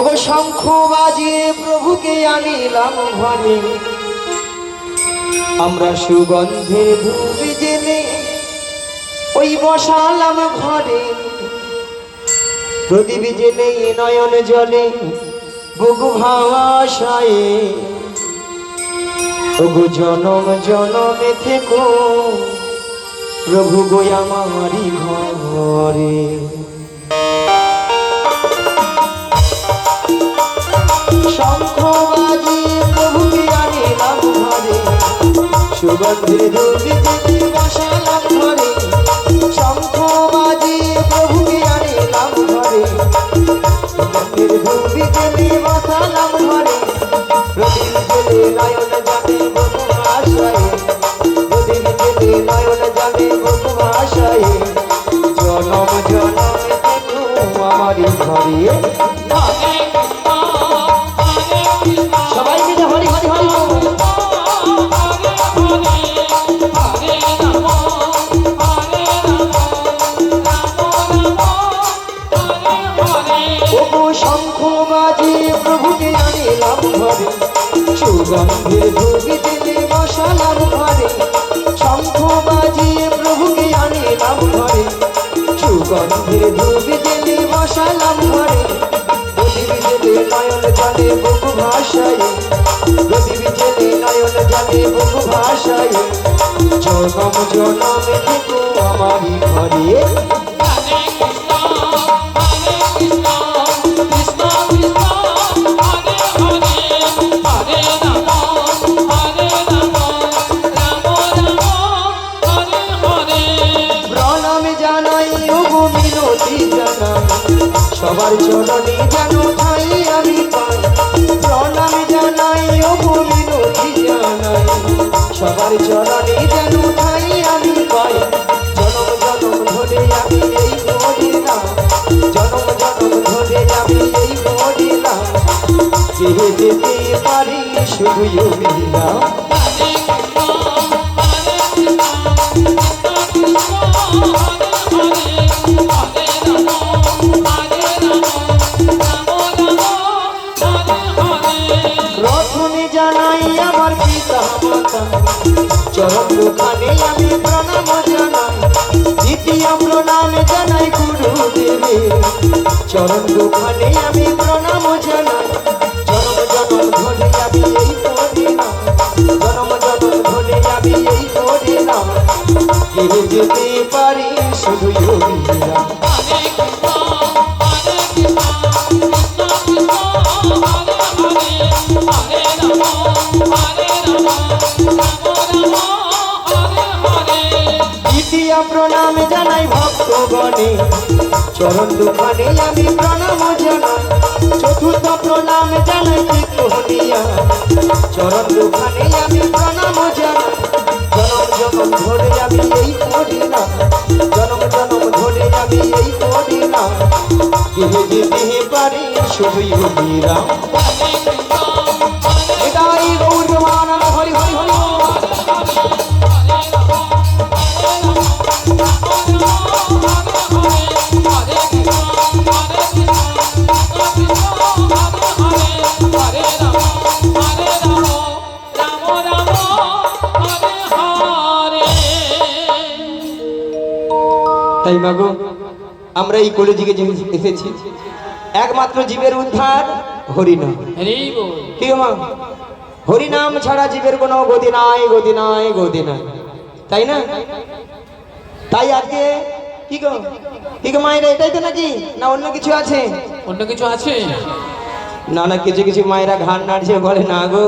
ওগো শঙ্খ বাজিয়ে প্রভুকে আনিলাম ঘরে, আমরা সুগন্ধের ধূপ জেলে ওই বসালাম ঘরে। প্রদীপ জেলে নয়ন জলে বুক ভাষায়, ওগো জনম জনমে থেকো প্রভু গো আমারি ঘরে। শঙ্খ বাজিয়ে প্রভুকে আনিলাম ঘরে, সুগন্ধের ধূপ জেলে বসালাম ঘরে। শঙ্খ বাজিয়ে প্রভুকে আনিলাম ঘরে, সুগন্ধের ধূপ জেলে বসালাম ঘরে। প্রদীপ জেলে নয়ন জানে বুক ভাষায়, প্রদীপ জেলে নয়ন জানে বুক ভাষায়, জনম জনমে থেকো আমারি ঘরে। সবাই মিলে হরি হরি হরি বল। ওগো শঙ্খ বাজিয়ে প্রভুকে আনিলাম ঘরে, সুগন্ধের ধূপ জেলে বসালাম ঘরে। শঙ্খ বাজিয়ে প্রভুকে আনিলাম ঘরে, সুগন্ধের ধূপ জেলে বসালাম ঘরে। প্রদীপ জেলে নয়ন জানে বুক ভাষায়, প্রদীপ জেলে নয়ন জানে বুক ভাষায়, জনম জনমে থেকো আমারি ঘরে। সবার চরণে যেন ঠাই আমি পাই, প্রণাম জানাই ওগো মিনতি জানাই। সবার চরণে যেন ঠাই আমি পাই, জনম জনম ধরে আমি এই করিলাম, জনম জনম ধরে আমি এই করিলাম। যেহে যেতে পারি শুধু মিলাম। প্রথমে জানাই আমার পিতা মাতা, চরণ দুখানে আমি প্রণাম জানাই। দ্বিতীয় প্রণাম জানাই গুরুদেবে, চরণ দুখানে আমি প্রণাম জানাই। জনম জনম ধরে আমি এই করিলাম, জনম জনম ধরে আমি এই করিলাম। যেহে যেতে পারি শুধু মিলাম। দ্বিতীয় প্রণাম জানাই ভক্তগণে, চরণ দুখানে আমি প্রণাম জানাই। চতুর্থ প্রণাম জানাই তীর্থনিয়া, চরণ দুখানে আমি প্রণাম জানাই। জনম জনম ধরে আমি এই করিলাম, জনম জনম ধরে আমি এই করিলাম। যেহে যেতে পারি শুধু মিলাম। এটাই গৌর প্রেমানন্দ হরি হরি হরি। তাই মাগো আমরা এই কলিযুগে যে এসেছি, একমাত্র জীবের উদ্ধার হরিনাম। কি গো মা, হরিনাম ছাড়া জীবের কোনো গতি নাই, গতি নাই, গতি নাই, তাই না? তাই আজকে কি গো, কি গো মায়েরা, এটাই তো নাকি, না অন্য কিছু আছে? অন্য কিছু আছে না না, কিছু কিছু মায়েরা ঘাড় নাড়ছে, বলে না গো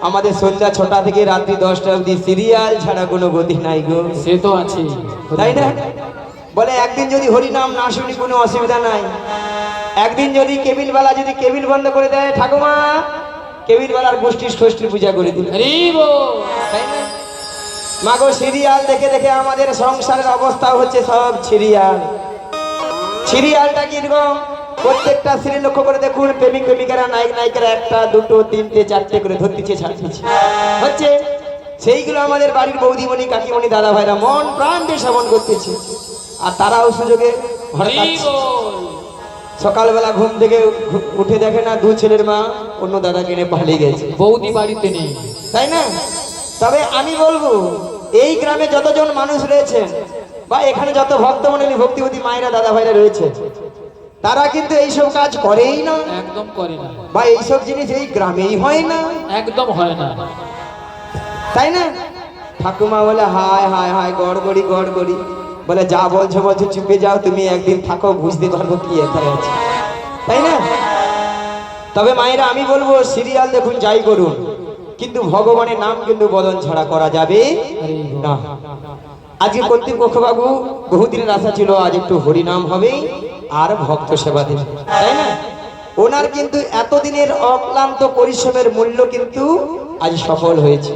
আমাদের সন্ধ্যা 6টা থেকে রাত্রি 10টা অবধি সিরিয়াল ছাড়া কোনো গতি নাই গো। সে তো আছে, তাই না? বলে একদিন যদি হরিনাম না শুনি কোনো অসুবিধা নাই, একদিন যদি কেবিলওয়ালা যদি কেবিল বন্ধ করে দেয়, ঠাকুমা কেবিলওয়ালার গোষ্ঠীর ষষ্ঠী পূজা করে দিল। তাই না? মাগো সিরিয়াল দেখে দেখে আমাদের সংসারের অবস্থা হচ্ছে সব সিরিয়াল। সিরিয়ালটা কিরকম, প্রত্যেকটা সিরিয়াল লক্ষ্য করে দেখুন, প্রেমিক প্রেমিকারা নায়ক নায়িকারা 1টা 2টো 3টে 4টে করে ধরতেছে ছাড়তেছে হচ্ছে। সেইগুলো আমাদের বাড়ির বৌদিমণি কাকিমণি দাদা ভাইরা মন প্রাণ দিয়ে শ্রবণ করতেছে, আর তারাও সুযোগে সকালবেলা ঘুম থেকে উঠে দেখে না দু ছেলের মা অন্য দাদা কিনে পালিয়ে গেছে, বৌদি বাড়িতে নেই। তাই না? তবে আমি বলবো এই গ্রামে যতজন মানুষ রয়েছেন বা এখানে যত ভক্তমণ্ডলী ভক্তিবতী মায়েরা দাদা ভাইরা রয়েছে, তারা কিন্তু এইসব কাজ করেই না, একদম করে না, বা এইসব জিনিস এই গ্রামেই হয় না, একদম হয় না। তাই না? ঠাকুমা বলে হায় হায় হায় গড়গড়ি গড়গড়ি, বলে যা বলছো বলছো চুপে যাও, তুমি একদিন থাকো বুঝতে পারবো কি এখানে আছে, তাই না? তবে মায়েরা আমি বলবো সিরিয়াল দেখুন যাই করুন, কিন্তু ভগবানের নাম কিন্তু বদন ছাড়া করা যাবে না। আজকে কর্তৃপক্ষ বাবু বহুদিনের আশা ছিল আজ একটু হরিনাম হবে আর ভক্ত সেবা দেবে, তাই না? ওনার কিন্তু এতদিনের অক্লান্ত পরিশ্রমের মূল্য কিন্তু আজ সফল হয়েছে,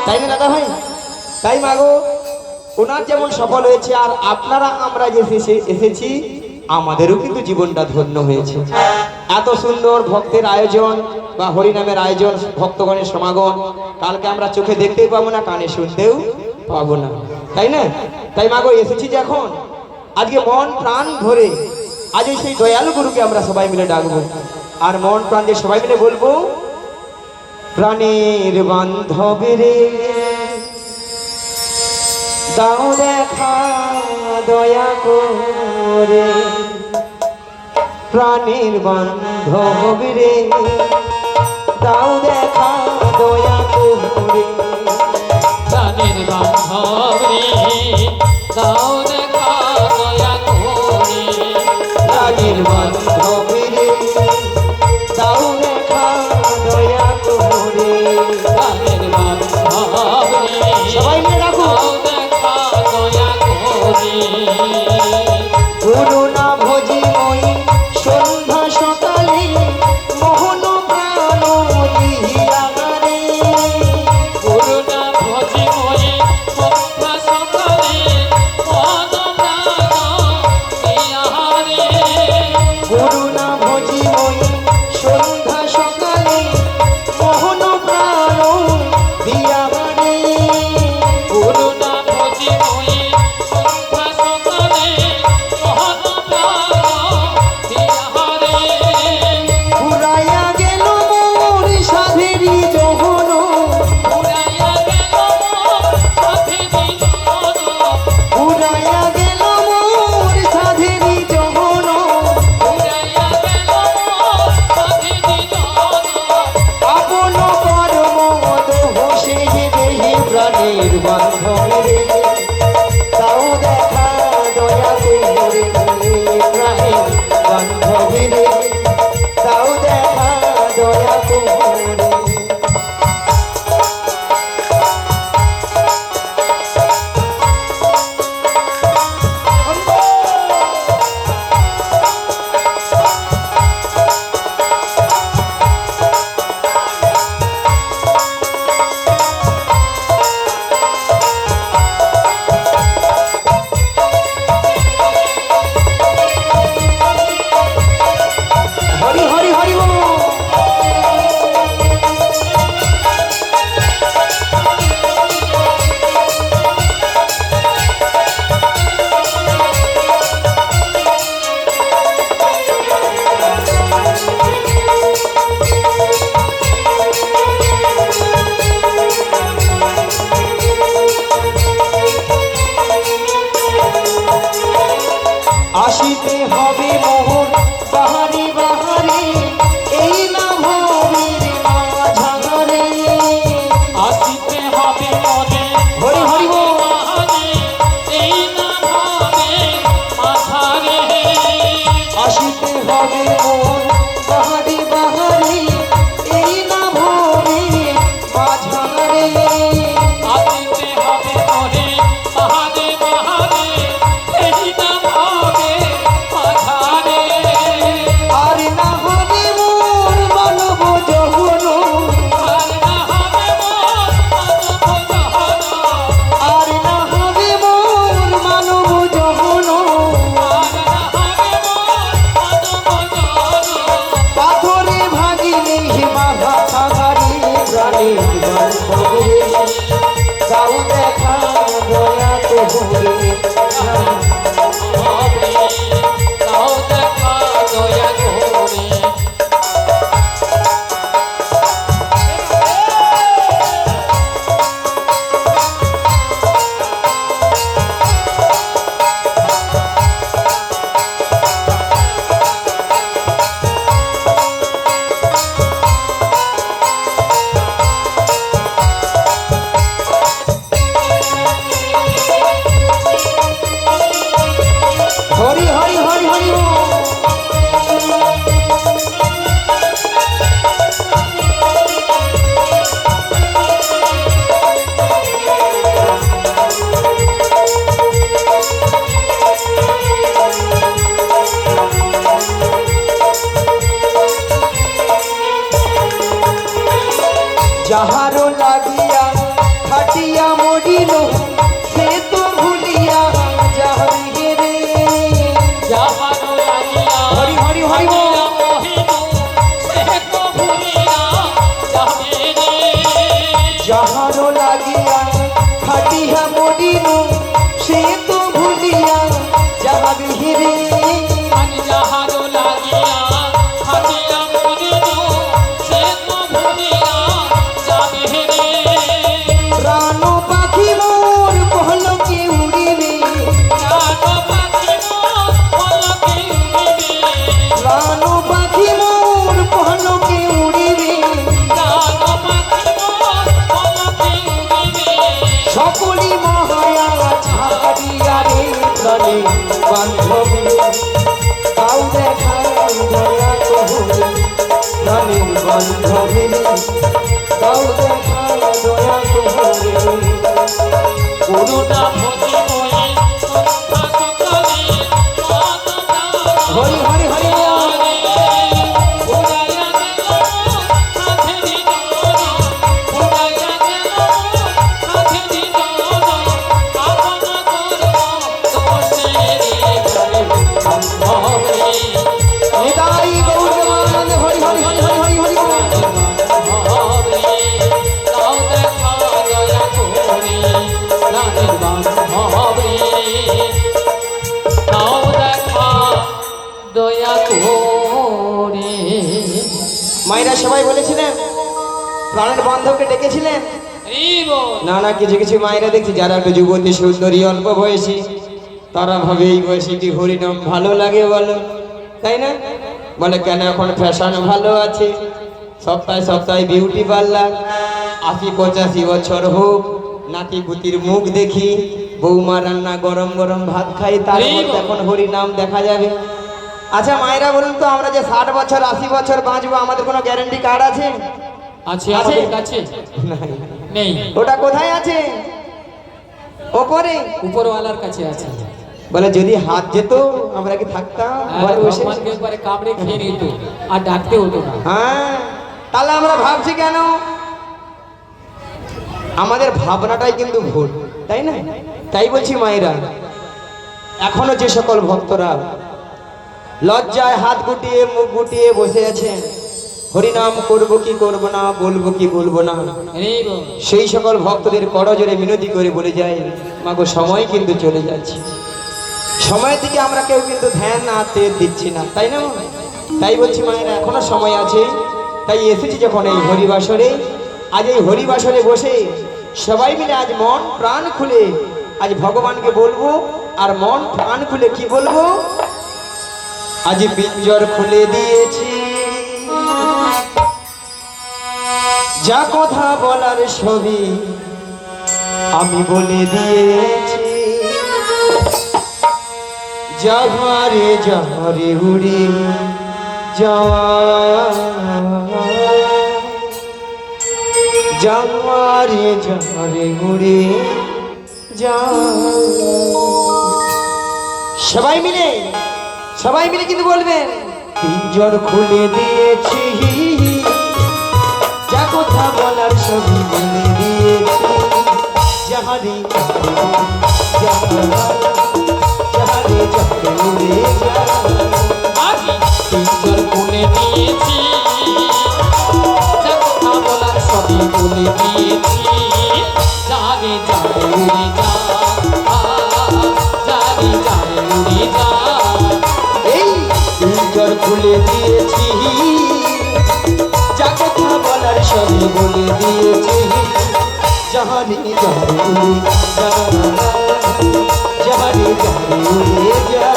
তাই না দাদা ভাই? তাই মাগো ওনার যেমন সফল হয়েছে, আর আপনারা আমরা যে এসেছি আমাদেরও কিন্তু জীবনটা ধন্য হয়েছে। এত সুন্দর ভক্তের আয়োজন বা হরিনামের আয়োজন, ভক্তগণের সমাগম কালকে আমরা চোখে দেখতেই পাবো না, কানে শুনতেও পাবো না, তাই না? তাই মাগো এসেছি যখন, আজকে মন প্রাণ ধরে আজ সেই দয়ালু গুরুকে আমরা সবাই মিলে ডাকবো, আর মন প্রাণ দিয়ে সবাই মিলে বলবো প্রাণের বান্ধব রে দাও দেখা দয়া করে, প্রাণের বান্ধব রে দাও দেখা দয়া করে, প্রাণের বান্ধব রে দাও দেখা দয়া করে, প্রাণের বান্ধব রে দাও দেখা দয়া করে, প্রাণের বান্ধব রে সবাই মিলে ডাকো দাও দেখা দয়া করে। করুণা ভোজি মই সন্ধ্যা সকালে মোহন প্রাণ দিয়া রে, করুণা ভজি ময়ে সন্ধ্যা সকালে মন প্রাণ দিয়া রে, করুণা প্রাণের বান্ধবী দাও দেখা দয়া করে করুণা ভজি ময়ে সন্ধ্যা সকালে মাতা হরি হরি হরি উড়াইয়া গেল সাথে উড়াইয়া গেল সাথে আপন করব দোষের হবে নিতাই গৌর প্রেমানন্দে হরি হরি হরি হরি হরি হরি বল। হবে তাও দেখা দয়া করে প্রাণের বান্ধবে তাও দেখা দয়া করে মায়েরা সবাই বলেছিলেন প্রাণের বান্ধবকে ডেকেছিলেন না না কিছু কিছু মায়েরা দেখছি যারা একটু যুবতী সুন্দরী অল্প বয়সী তারা ভাবে এই বয়সে কি হরিনাম ভালো লাগে বলো তাই না বলে কেন এখন ফ্যাশন ভালো আছে সপ্তাহে সপ্তাহে বিউটি পার্লার ৮০-৮৫ বছর হোক নাতি পুতির মুখ দেখি বৌমা রান্না গরম গরম ভাত খাই তার মধ্যে এখন হরিনাম দেখা যাবে আচ্ছা মায়েরা বলুন তো আমরা যে ৬০ বছর ৮০ বছর বাঁচবো আমাদের কোনো গ্যারান্টি কার্ড আছে আছে আমাদের কাছে নাই নেই ওটা কোথায় আছে ওপরে উপরওয়ালার কাছে আছে বলে যদি হাত যেত আমরা কি থাকতাম ঘরে বসে ভগবানকে একবারে কামড়ে খেয়ে নিত আর ডাকতে হতো না হ্যাঁ তাহলে আমরা ভাবছি কেন আমাদের ভাবনাটাই কিন্তু ভুল তাই না তাই বলছি মায়েরা এখনো যে সকল ভক্তরা লজ্জায় হাত গুটিয়ে মুখ গুটিয়ে বসে আছেন হরিনাম করব কি করব না বলবো কি বলবো না সেই সকল ভক্তদের করজোরে মিনতি করে বলে যায় মাগো সময় কিন্তু চলে যাচ্ছে সময়ের দিকে আমরা কেউ কিন্তু ধ্যান নাতে দিচ্ছি না তাই না তাই বলছি মায়েরা এখনো সময় আছে তাই এসেছি যখন এই হরিবাসরে আজ এই হরিবাসরে বসে সবাই মিলে আজ মন প্রাণ খুলে আজ ভগবানকে বলবো আর মন প্রাণ খুলে কি বলবো আজ পিঞ্জর খুলে দিয়েছি যা কথা বলার ছবি আমি বলে দিয়েছি যাহারে উড়ি যাহারে উড়ি সবাই মিলে কিন্তু বলবেন পিঞ্জর খুলে দিয়েছি যা কথা বলার সবই বলে দিয়েছি যাহারে উড়ে পিঞ্জর খুলে দিয়েছি যা কথা বলার সবই বলে দিয়েছি জানে জানে উড়ে যা জানে জানে উড়ে যা এই পিঞ্জর খুলে দিয়েছি যা কথা বলার সবই বলে দিয়েছি যাহারে উড়ে যা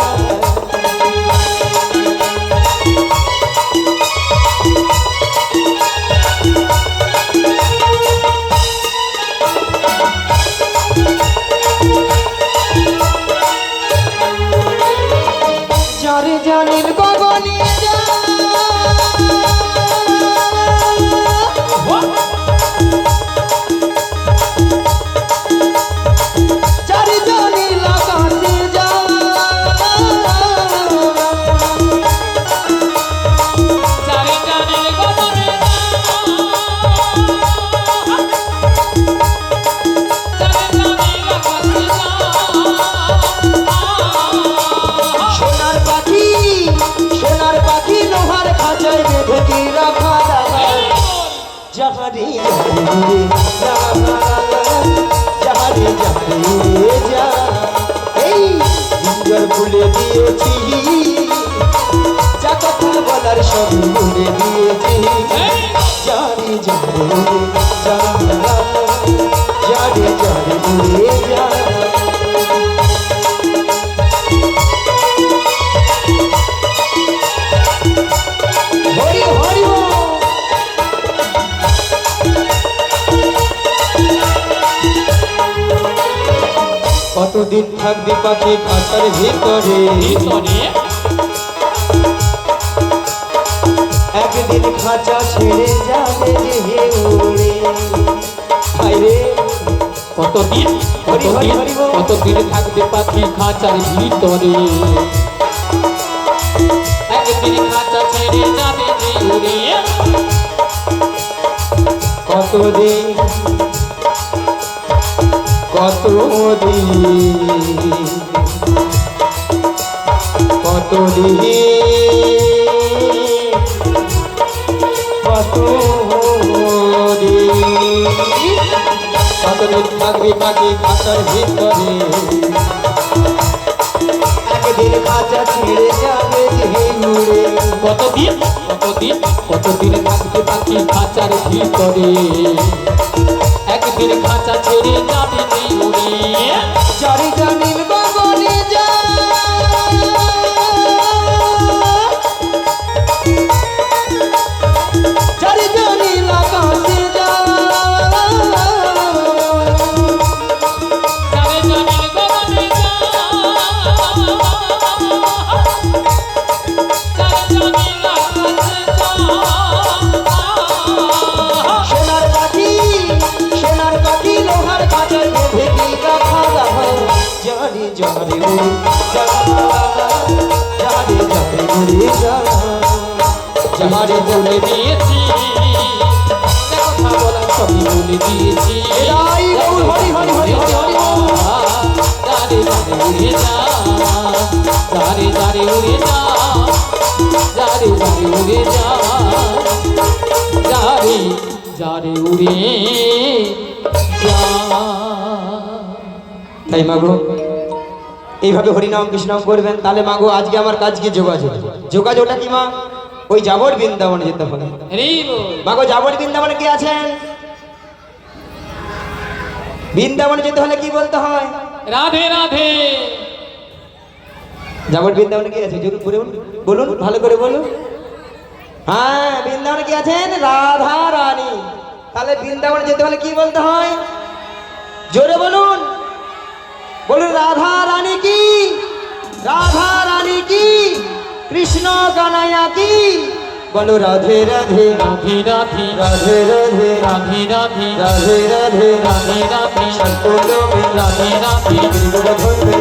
যারে জানিল গগনে যা যারে জানিল আকাশে যা জানে জানে গগনে জানে জানে আকাশে যা সোনার পাখি লোহার খাঁচায় বেঁধে কি রাখা যাহারে উড়ে যা এই পিঞ্জর খুলে দিয়েছি যা কথা বলার সব বলে দিয়েছি যারে উড়ে যা হরি হরি কতদিন থাকবি পাখি খাঁচার ভিতরে ভিতরে একদিন খাঁচা ছেড়ে যাবে যে উড়ে। হায়রে কতদিন হরি হরি কতদিন হরি বল। কতদিন থাকবে পাখি খাঁচার ভিতরে একদিন খাঁচা ছেড়ে যাবে যে উড়ে কতদিন কতদিন কতদিন কতদিন থাকবে পাখি খাঁচার ভিতরে একদিন খাঁচা ছেড়ে যাবে যে উড়ে। কতদিন কতদিন কতদিন থাকবে পাখি খাঁচার ভিতরে একদিন খাঁচা ছেড়ে যাবে যে উড়ে চারি জানিল বাবনে যা চারি জানিল আকাশে যা যাবে জমির গগনে যা যাবে জমির আকাশে যা সোনার পাখি লোহার কাছে ভেকি রাখা রাখা জানি জানি উড়ে যা জানি জানি উড়ে যা যারে বলে দিয়েছি যে কথা বলা সবই বলে দিয়েছি এরাই গৌর হরি হরি হরি হরি হরি যারে যারে উড়ে যা যারে যারে উড়ে যা যারে যারে উড়ে যা যারে যারে উড়ে যা তাই মাগো এইভাবে হরিনাম কৃষ্ণাম করবেন, তাহলে মাগো আজকে আমার কাজ কি যোগাযোগ? যোগাযোগটা কি মা? ওই যাবর বৃন্দাবনে যেতে হবে। হরি বল মাগো যাবর বৃন্দাবনে কে আছেন? বৃন্দাবনে যেতে হলে কি বলতে হয়? রাধে রাধে যাবর বৃন্দাবনে কে আছে? জরুর বলুন, বলুন ভালো করে বলুন। হ্যাঁ, বৃন্দাবনে কি আছেন? রাধা রানী। তাহলে বৃন্দাবনে যেতে হলে কি বলতে হয়? জোরে বলুন, বলুন রাধা রানী কি, রাধা রানী কি, কৃষ্ণ কানাইয়া কি, বলো রাধে রাধে রাধে রাধে রাধে রাধে রাধে রাধে রাধে রাধে রাধে রাধে সর্বলোকে রাধে রাধে গিরিবধূ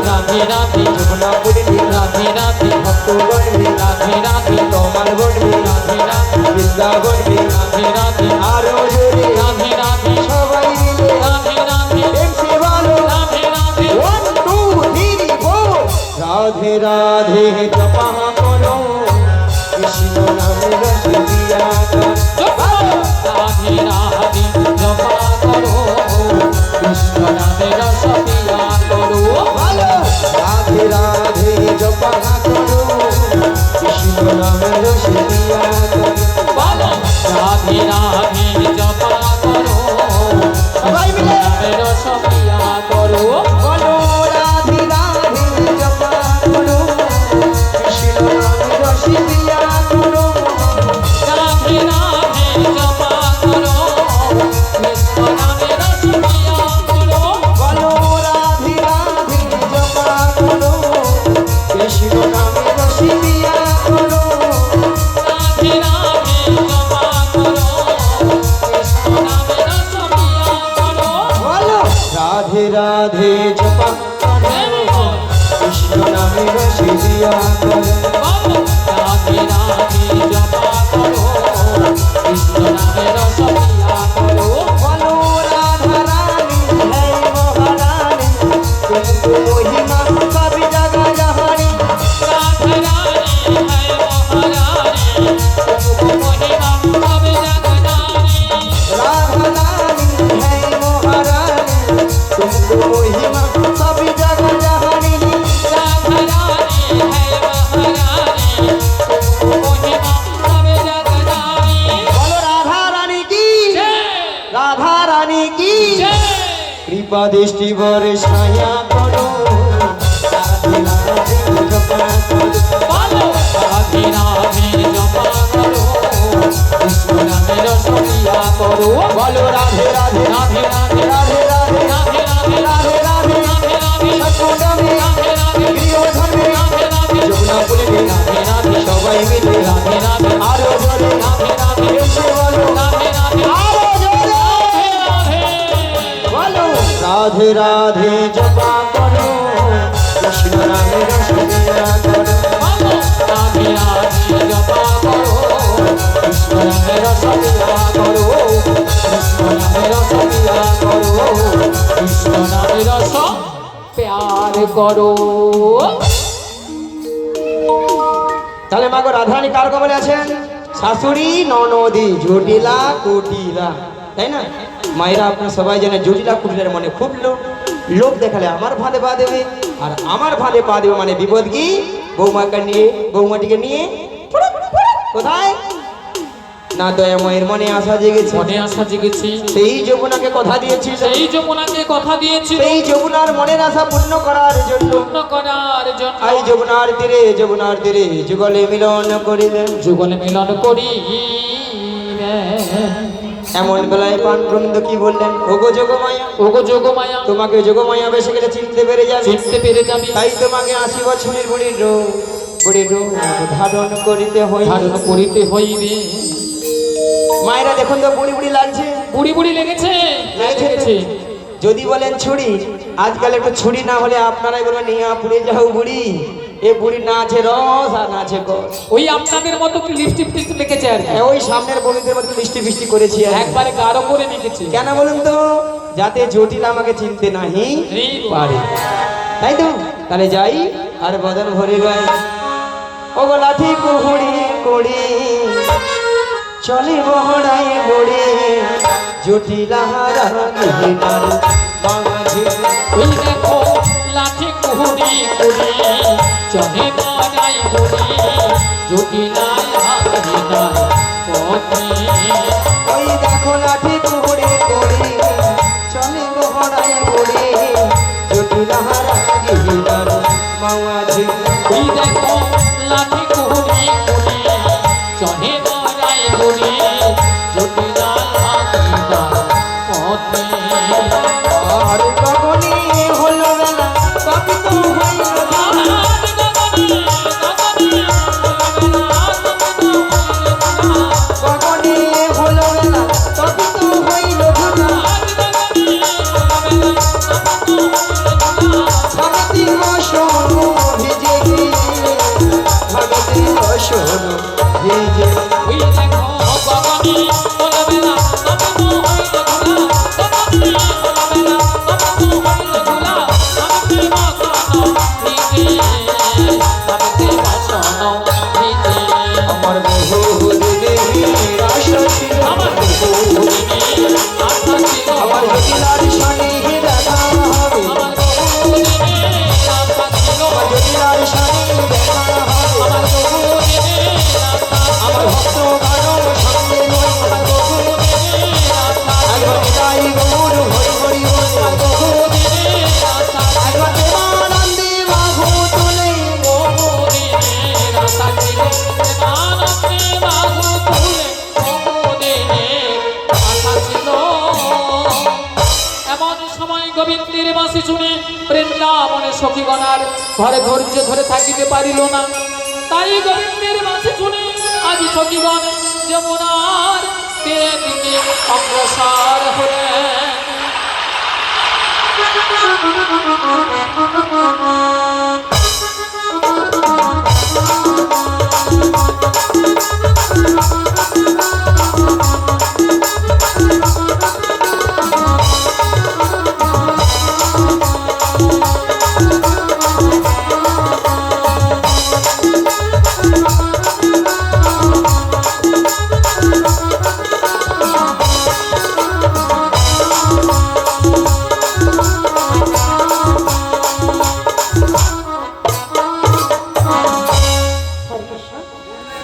রাধে রাধে যমুনা পুরী রাধে রাধে ভক্তগণ রাধে রাধে তোমার বনবি রাধে রাধে বৃন্দাবন রাধে রাধে আরো জোরে রাধে রাধে সবাই মিলে রাধে রাধে প্রেম সে বলো রাধে রাধে 1 2 3 4 রাধে রাধে জপা করো কৃষ্ণ নামে রস দিয়া রাধে রাধে জপা করো কৃষ্ণ নামে রস দিয়া করো ভালো রাধে রাধে জপা করো কৃষ্ণ নামে রস দিয়া বলো রাধে রাধে জপা করো সবাই কৃষ্ণ মিলে নামে রস দিয়া করো বলো রাধে রাধে জপা করো কৃষ্ণ নামে রস দিয়া করো রাধে রাধে জপা করো কৃষ্ণ নামে রস দিয়া করো বলো রাধে রাধে জপা করো কৃষ্ণ নামে রস দিয়া করো রাধে রাধে জপা করো কৃষ্ণ নামে রস দিয়া করো বলো রাধে রাধে জপা করো কৃষ্ণ নামে রস দিয়া করো বলো রাধে রাধে জপা করো কৃষ্ণ নামে রস দিয়া করো বলো রাধা রানী है महारानी तुमको महिमा सब जगह जहानी राधे रानी है महारानी तुमको महिमा सब जगदानी राधा रानी है महारानी तुमको महिमा सब जगह जहानी राधे रानी है महारानी तुमको महिमा सब जगदानी बोलो राधा रानी की जय राधा रानी की जय कृपा दृष्टि बरसाया करो राधे राधे जपा करो बोलो राधे राधे जपा करो कृष्ण नामे रस दिया करो बोलो राधे राधे राधे राधे राधे राधे राधे राधे राधे राधे राधे राधे सतगुण में राधे राधे গৃহধন में राधे राधे যমুনা পুরী में राधे राधे সবাই মিলে राधे राधे আরো জোরে राधे राधे রাধে রাধে জপা করো, কৃষ্ণ নামে রস ক্রিয়া করো। রাধে রাধে জপা করো, কৃষ্ণ নামে রস ক্রিয়া করো, কৃষ্ণ নামে রস ক্রিয়া করো, কৃষ্ণ নামে রস প্যার করো। তাহলে মাগো রাধারানী কার কবলে আছেন? শাশুড়ি ননদি জটিলা কুটিলা, তাই না? মায়েরা আপনারা সবাই জানেন জটিলা কুটিলার মনে খুব লোক দেখালে আমার ফাঁদে পা দেবে, আর আমার ফাঁদে পা দেবে মানে বিপদ কি? বৌমাকে নিয়ে, বৌমাটিকে নিয়ে কোথায় না দয়াময়ের মনে আশা জেগেছে, মনে আশা জেগেছি, সেই যমুনাকে কথা দিয়েছিল, সেই যমুনাকে কথা দিয়েছিল, সেই যমুনার মনের আশা পূর্ণ করার জন্য পূর্ণ করার জন্য আই যমুনার তীরে যুগলে মিলন করিলেন। যুগল মিলন করি। এমন বেলায় পাণ্ডবৃন্দ কি বললেন? ওগো যোগমায়া, ওগো যোগমায়া, তোমাকে যোগমায়া বেশি গেলে চিনতে পেরে যাবে, চিনতে পেরে যাবি, তাই তোমাকে 80 বছরের বুড়ির রূপ ধারণ করিতে হই। ধারণ করিতে হইবে। মায়েরা দেখুন তো বুড়ি বুড়ি লাগছে, বুড়ি বুড়ি লেগেছে, লেগেছে। যদি বলেন ছুরি, আজকাল একটু ছুরি না হলে আপনারাই বলবেন নিয়া পুড়ে যাও বুড়ি। এ বুড়ি না আছে রস আর না আছে কষ। ওই আপনাদের মতো লিপস্টিক টিপস্টিক লিখেছে আর কি। ওই সামনের বলিদের মতো মিষ্টি মিষ্টি করেছি আর কি। একবারে গাঢ় করে লিখেছে। কেন বলুন তো? যাতে জটিল আমাকে চিনতে নাহি পারে, তাই তো? তাহলে যাই আর বদন ভরে গাই। ও গো লাঠি কুহুড়ি কড়ি চলে বহড়াই গড়ি, জটিলাহারা গিরিনার বাঙালি। ওই দেখো লাঠি কুহুড়ি কুড়ি চলে বড়াই বুড়ি, জটিলাই হারিনার পথে। ওই দেখো লাঠি কুহুড়ি কড়ি চলে বহড়াই গড়ি, জটিলাহারা গিরিনার বাঙালি। ওই দেখো লাঠি কুহুড়ি কুড়ি চলে বড়াই বুড়ি, জটিলাই হারিনার পথে। আর গগনে হলো বেলা কবি তো হইল না, গগনে হলো বেলা কবি তো হইল না। ভগতি বসন ভিজে গিয়ে, ভগতি বসন ভিজে। ওই দেখো গগনে হলো বেলা কবি তো হইল ঘোলা, গগনে হলো বেলা কবি তো হইল ঘোলা, আমাকে বাঁচানো নিজে, আমাকে বাঁচানো নিজে। আমার বহু দিনের আশা ছিল, আমার বহুদিনের আশা ছিল, আমার জটিলার সনে দেখা হবে, আমার বহুদিনের আশা ছিল, আমার জটিলার সনে দেখা হবে। আমার বহুদিনের আশা ছিল, আমার ভক্ত গান সঙ্গে নয়, আমার বহুদিনের আশা ছিল, একবার তাই গৌর হরি হরি হরি, আমার বহুদিনের আশা ছিল, একবার দেবানন্দে বাহু তোলে। বহুদিনের আশা ছিল, আনন্দে বাহু তুলে বহুদিনের আশা ছিল। এমন সময় গোবিন্দের বাঁশি শুনে বৃন্দাবনের সখীগণার ঘরে ধৈর্য ধরে থাকিতে পারিল না, তাই গোবিন্দের বাঁশি শুনে আজ সখীগণ যমুনার তীরের দিকে অগ্রসর হলেন।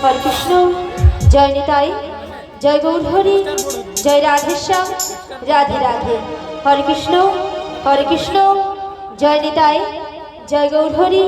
হরে কৃষ্ণ, জয় নিতাই, জয় গৌরহরি, জয় রাধেশ্যাম, রাধে রাধে। হরে কৃষ্ণ, জয় নিতাই, জয় গৌরহরি,